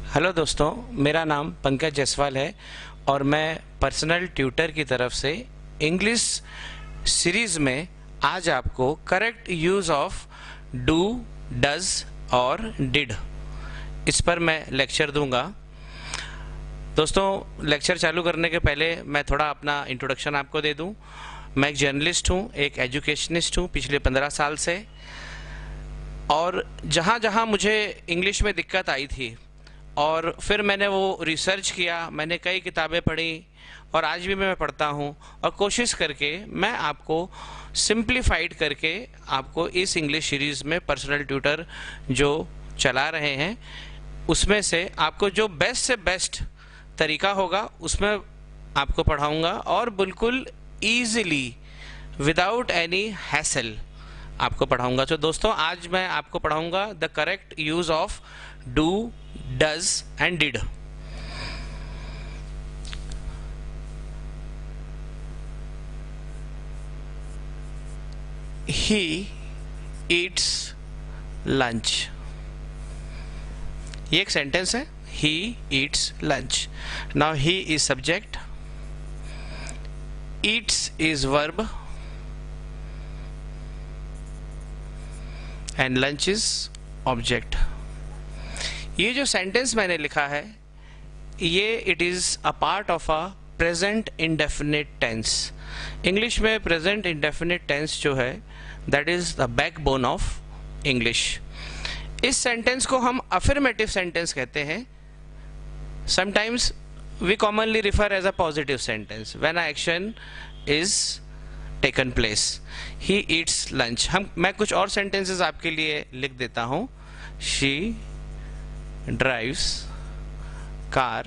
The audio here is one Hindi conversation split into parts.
हेलो दोस्तों, मेरा नाम पंकज जायसवाल है और मैं पर्सनल ट्यूटर की तरफ से इंग्लिश सीरीज में आज आपको correct use of do, does और डिड इस पर मैं लेक्चर दूंगा। दोस्तों, लेक्चर चालू करने के पहले मैं थोड़ा अपना इंट्रोडक्शन आपको दे दूं। मैं एक जर्नलिस्ट हूं, एक एजुकेशनिस्ट हूं पिछले 15 साल से, और जहां जहां मुझे इंग्लिश में दिक्कत आई थी और फिर मैंने वो रिसर्च किया, मैंने कई किताबें पढ़ी और आज भी मैं पढ़ता हूँ और कोशिश करके मैं आपको सिंप्लीफाइड करके आपको इस इंग्लिश सीरीज़ में पर्सनल ट्यूटर जो चला रहे हैं उसमें से आपको जो बेस्ट से बेस्ट तरीका होगा उसमें आपको पढ़ाऊँगा और बिल्कुल ईजिली विदाउट एनी हैसल आपको पढ़ाऊँगा। तो दोस्तों, आज मैं आपको पढ़ाऊँगा the correct use of do, does and did. He eats lunch. ये एक सेंटेंस है, he eats lunch. Now he is subject, eats is verb and lunch is object. ये जो सेंटेंस मैंने लिखा है ये it is a part of a present indefinite tense. English में प्रेजेंट इंडेफिनिट टेंस जो है that is the backbone of English. इस सेंटेंस को हम अफर्मेटिव सेंटेंस कहते हैं। Sometimes we commonly refer as a positive sentence when a action is taken place. He eats lunch. मैं कुछ और सेंटेंसेस आपके लिए लिख देता हूँ। She drives car,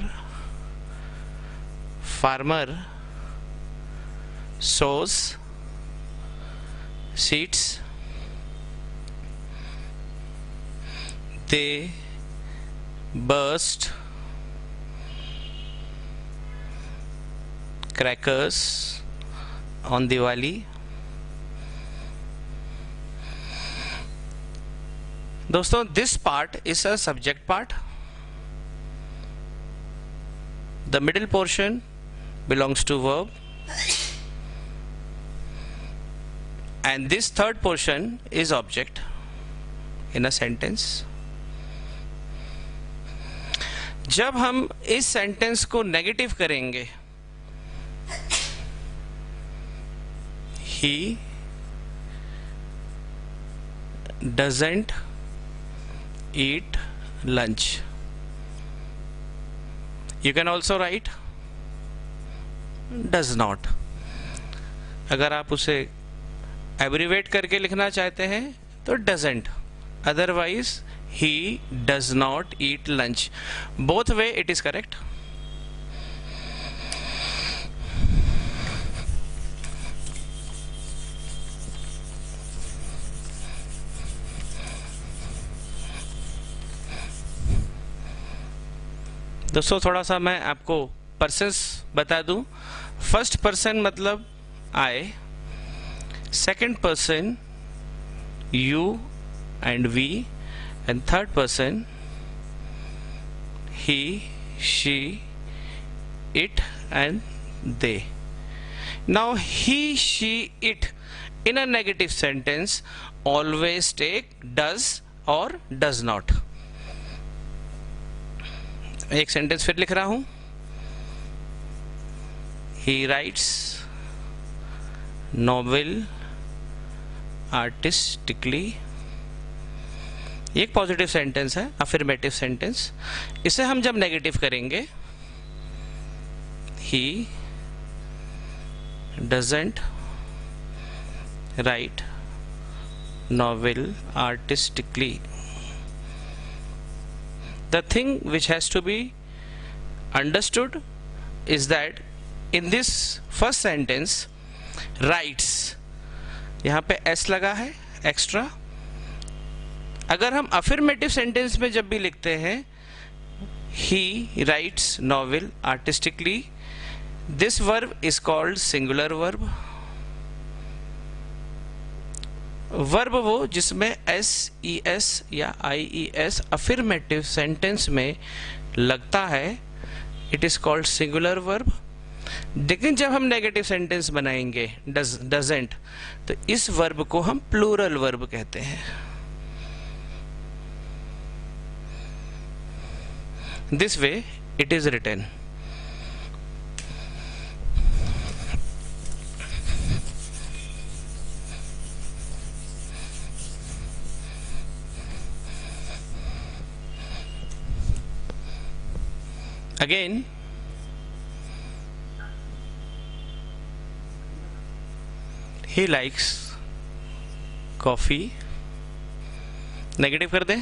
farmer sows seeds, they burst crackers on Diwali. दोस्तों, this part is a subject part. The middle portion belongs to verb and this third portion is object in a sentence. जब हम इस सेंटेंस को नेगेटिव करेंगे, he doesn't eat lunch. You can also write does not. अगर आप उसे एब्रीवेट करके लिखना चाहते हैं तो doesn't, otherwise he does not eat lunch. Both way it is correct. दोस्तों, थोड़ा सा मैं आपको पर्सन्स बता दूं। फर्स्ट पर्सन मतलब I, second person you and we, and third person he, she, it and they. Now he, she, it in a negative sentence always take does or does not. एक सेंटेंस फिर लिख रहा हूं। He writes novel artistically. एक पॉजिटिव सेंटेंस है, अफर्मेटिव सेंटेंस। इसे हम जब नेगेटिव करेंगे, he doesn't write novel artistically. The thing which has to be understood is that in this first sentence writes, यहाँ पे s लगा है एक्स्ट्रा। अगर हम अफर्मेटिव सेंटेंस में जब भी लिखते हैं he writes novel artistically, this verb is called singular verb. Verb वो जिसमें एस ई एस या आई ई एस अफर्मेटिव सेंटेंस में लगता है, it is called singular verb. लेकिन जब हम नेगेटिव सेंटेंस बनाएंगे डजंट, तो इस वर्ब को हम प्लूरल वर्ब कहते हैं। This way it is written. Again, he likes coffee। Negative कर दें,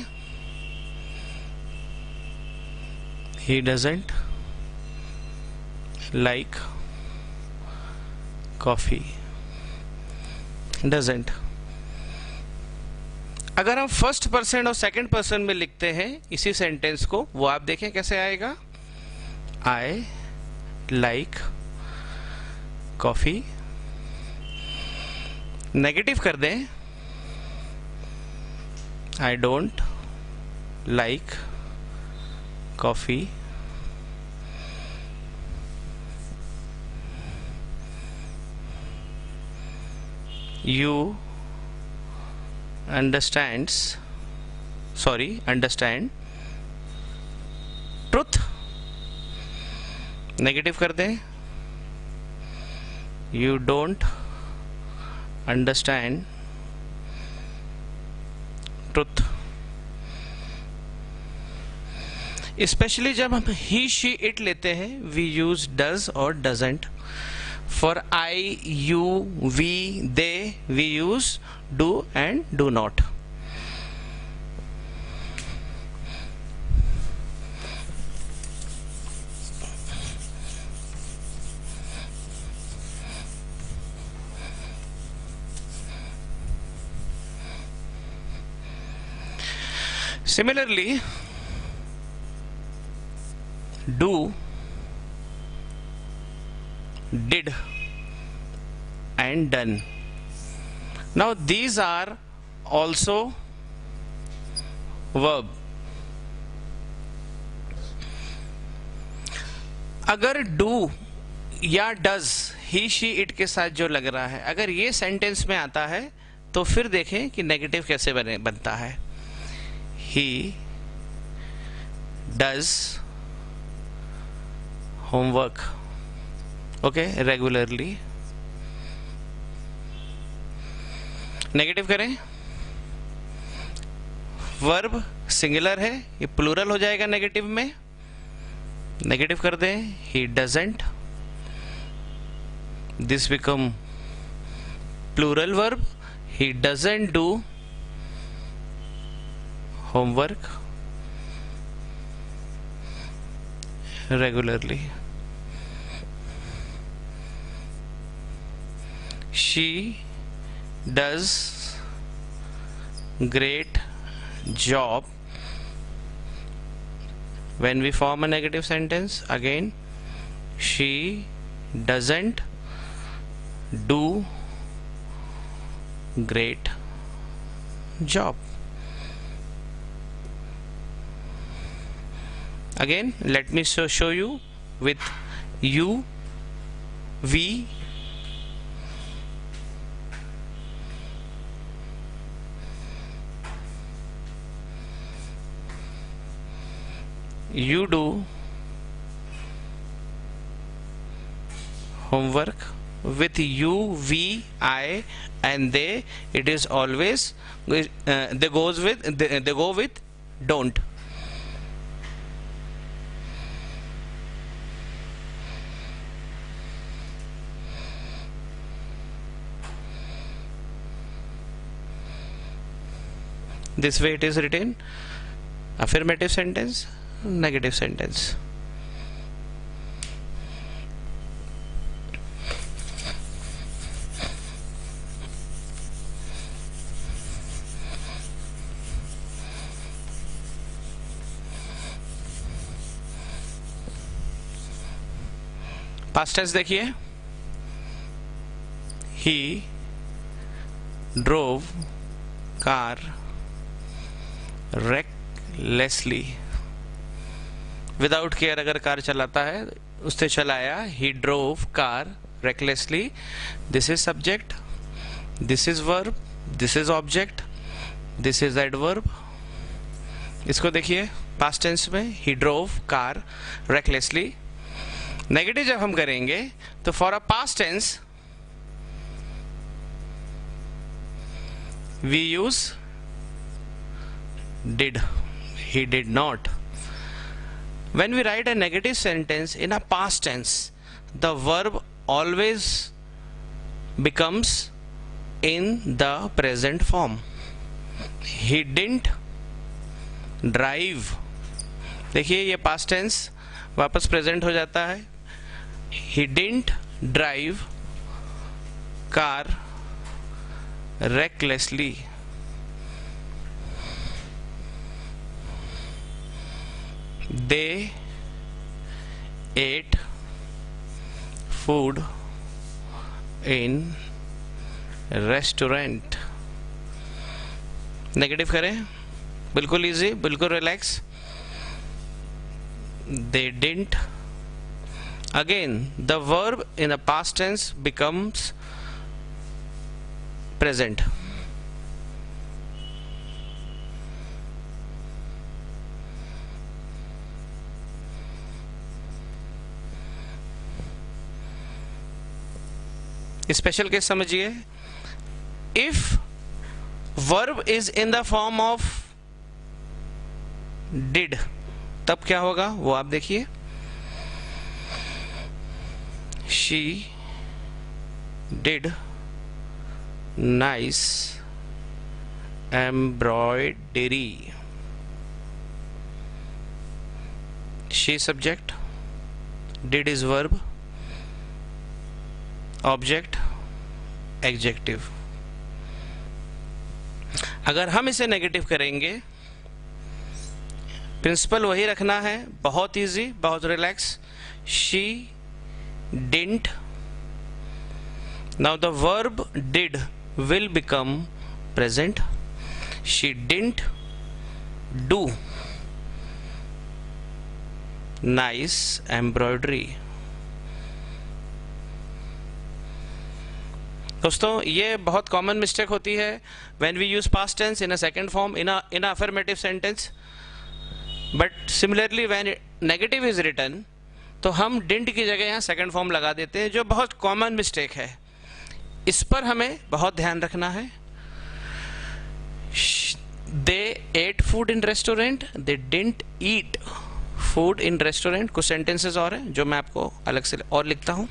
he doesn't like coffee। doesn't। अगर हम फर्स्ट पर्सन और सेकंड पर्सन में लिखते हैं इसी सेंटेंस को, वो आप देखें कैसे आएगा। I like coffee। नेगेटिव कर दें, I don't like coffee। You understand truth। नेगेटिव कर दें, you don't understand truth. Specially जब हम ही शी इट लेते हैं, वी यूज डज और doesn't. For I you we they, we use do and do not. Similarly, do, did and done. Now these are also verb। अगर do या does he she it के साथ जो लग रहा है, अगर ये सेंटेंस में आता है तो फिर देखें कि नेगेटिव कैसे बनता है। He does homework, okay, regularly। Negative करें, वर्ब सिंगुलर है, ये प्लूरल हो जाएगा नेगेटिव में। नेगेटिव कर दें, he doesn't, this become plural verb। he doesn't do homework regularly। she does great job। when we form a negative sentence, again she doesn't do great job। Again, let me show you with you, we, you do homework। with you, we, I and they, it is always they go with don't। This way it is written: affirmative sentence, negative sentence। Past tense देखिए, he drove car recklessly। Without care अगर कार चलाता है, उसने चलाया, he drove car recklessly, this is subject, this is verb, this is object, this is adverb. इसको देखिए पास्ट टेंस में, he drove car recklessly. Negative जब हम करेंगे तो for a past tense we use did, he did not. When we write a negative sentence in a past tense, the verb always becomes in the present form. He didn't drive, देखिए ये past tense वापस present हो जाता है। He didn't drive car recklessly. They ate food in restaurant. Negative करें, बिल्कुल इजी, बिल्कुल relax. They didn't. Again, the verb in the past tense becomes present. Special case समझिए, if verb is in the form of did, तब क्या होगा वो आप देखिए। She did nice embroidery, she subject, did is verb, object adjective. अगर हम इसे नेगेटिव करेंगे, प्रिंसिपल वही रखना है, बहुत इजी, बहुत relax. She didn't, now the verb did will become present. She didn't do nice embroidery. दोस्तों ये बहुत कॉमन मिस्टेक होती है when we use past tense in a second form in a affirmative sentence, but similarly when negative is written तो हम डिडंट की जगह यहाँ सेकंड फॉर्म लगा देते हैं, जो बहुत कॉमन मिस्टेक है। इस पर हमें बहुत ध्यान रखना है। They ate food in restaurant, they didn't eat food in restaurant. कुछ सेंटेंसेस और हैं जो मैं आपको अलग से और लिखता हूँ।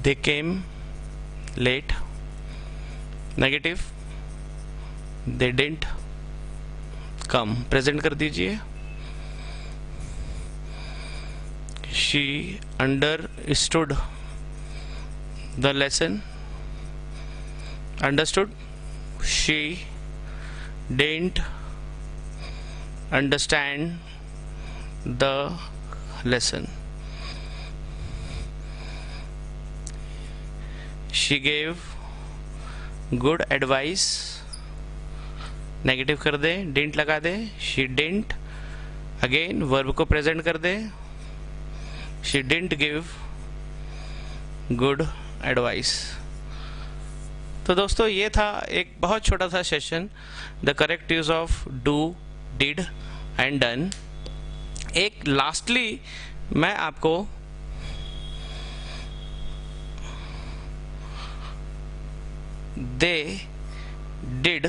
They came late, negative, they didn't come, present कर दीजिए। she understood the lesson, understood, she didn't understand the lesson, she gave good advice, negative कर दे, डिडंट लगा दे। she didn't, अगेन वर्ब को प्रेजेंट कर दे, she didn't give good advice। तो दोस्तों ये था एक बहुत छोटा सा session, the correct use of do, did and done. एक लास्टली मैं आपको they did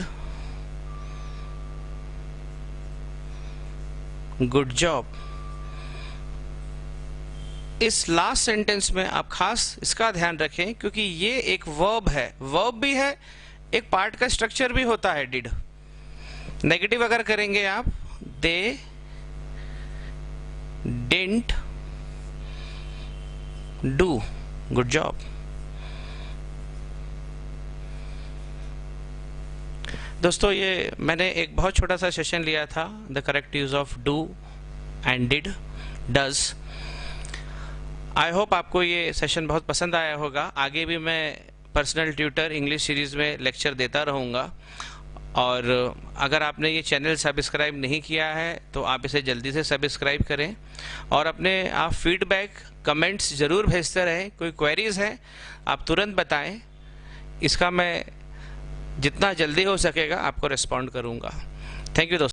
good job, इस लास्ट सेंटेंस में आप खास इसका ध्यान रखें क्योंकि ये एक वर्ब है, वर्ब भी है, एक पार्ट का स्ट्रक्चर भी होता है डिड। नेगेटिव अगर करेंगे आप, they didn't do good job. दोस्तों ये मैंने एक बहुत छोटा सा सेशन लिया था, the correct use of do and did, does. I hope आपको ये सेशन बहुत पसंद आया होगा। आगे भी मैं पर्सनल ट्यूटर इंग्लिश सीरीज़ में लेक्चर देता रहूँगा। और अगर आपने ये चैनल सब्सक्राइब नहीं किया है तो आप इसे जल्दी से सब्सक्राइब करें और अपने आप फीडबैक कमेंट्स ज़रूर भेजते रहें। कोई क्वेरीज़ हैं आप तुरंत बताएं, इसका मैं जितना जल्दी हो सकेगा आपको रिस्पॉन्ड करूँगा। थैंक यू दोस्तों।